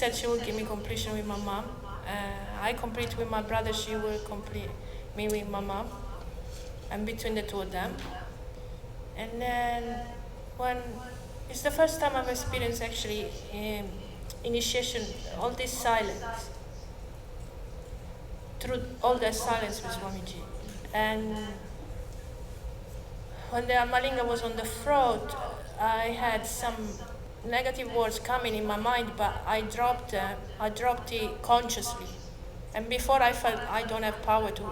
said she will give me completion with my mom. I complete with my brother, she will complete me with my mom. And between the two of them. And then when it's the first time I've experienced actually initiation, all this silence. Through all that silence with Swamiji. And when the Amalinga was on the throat, I had some negative words coming in my mind, but I dropped it consciously. And before I felt I don't have power to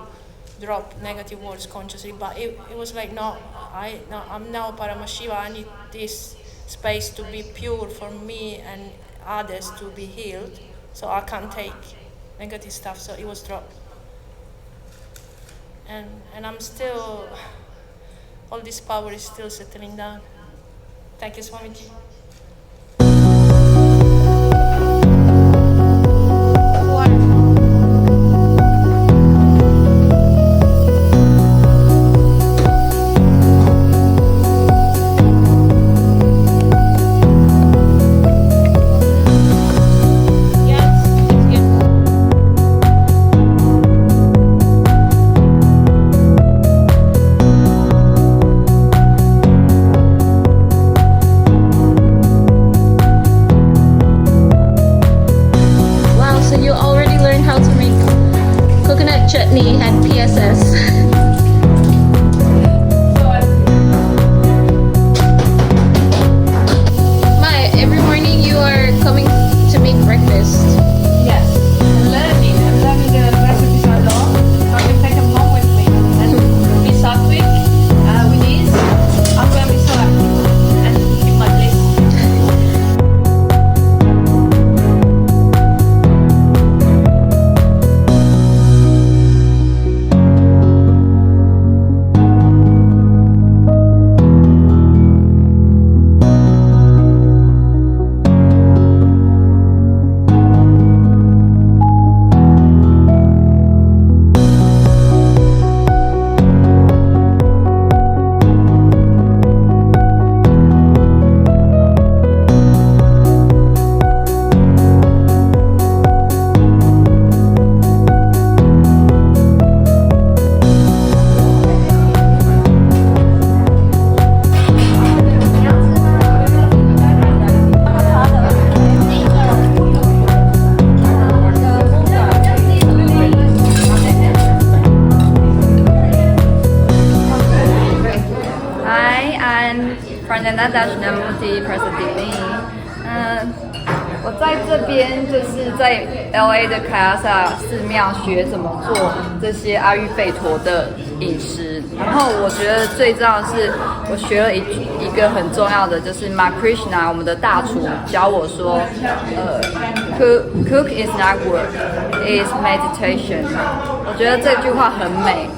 drop negative words consciously, but it was like, no, I'm now Paramashiva, I need this space to be pure for me and others to be healed, so I can't take negative stuff, so it was dropped. And I'm still, all this power is still settling down. Thank you, Swamiji. Chutney and PSS. Maya, every morning you are coming to make breakfast. Yes, I'm learning the recipes I love. So I can take them home with me and be sattvic with these. I'm going to be so happy and keep my bliss. Pranjana Dashnamurti Prasadini。我在这边就是在 LA 的凯拉萨寺庙学怎么做这些阿育吠陀的饮食，然后我觉得最重要的是我学了一个很重要的，就是 Ma Krishna 我们的大厨教我说cook is not work, is meditation。我觉得这句话很美。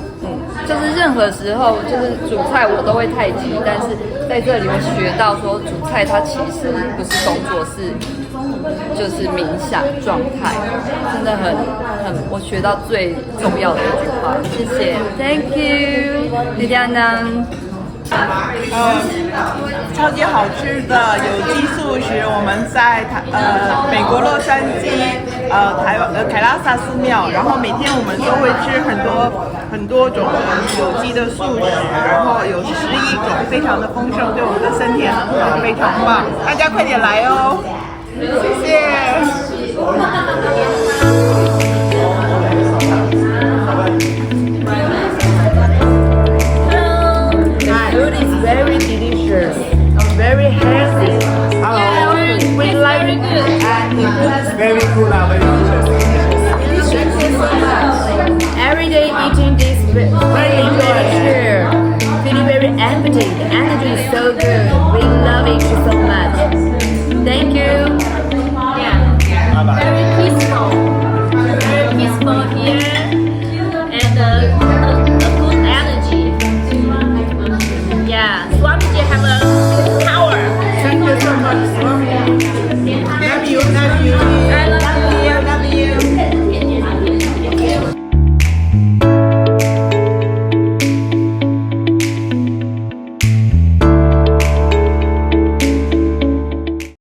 就是任何时候，就是煮菜我都会太极，但是在这里我学到说煮菜它其实不是工作，就是冥想状态，真的很我学到最重要的一句话，谢谢 ，Thank you， 李亮呢？超级好吃的有机素食，我们在美国洛杉矶凯拉萨寺庙，然后每天我们都会吃很多种有机的素食，然后有11种，非常的丰盛，对我们的身体很好，非常棒，大家快点来哦，谢谢。Food is very delicious, very healthy. We like it, and it's very cool, very delicious. Thank you so much. Every day eating this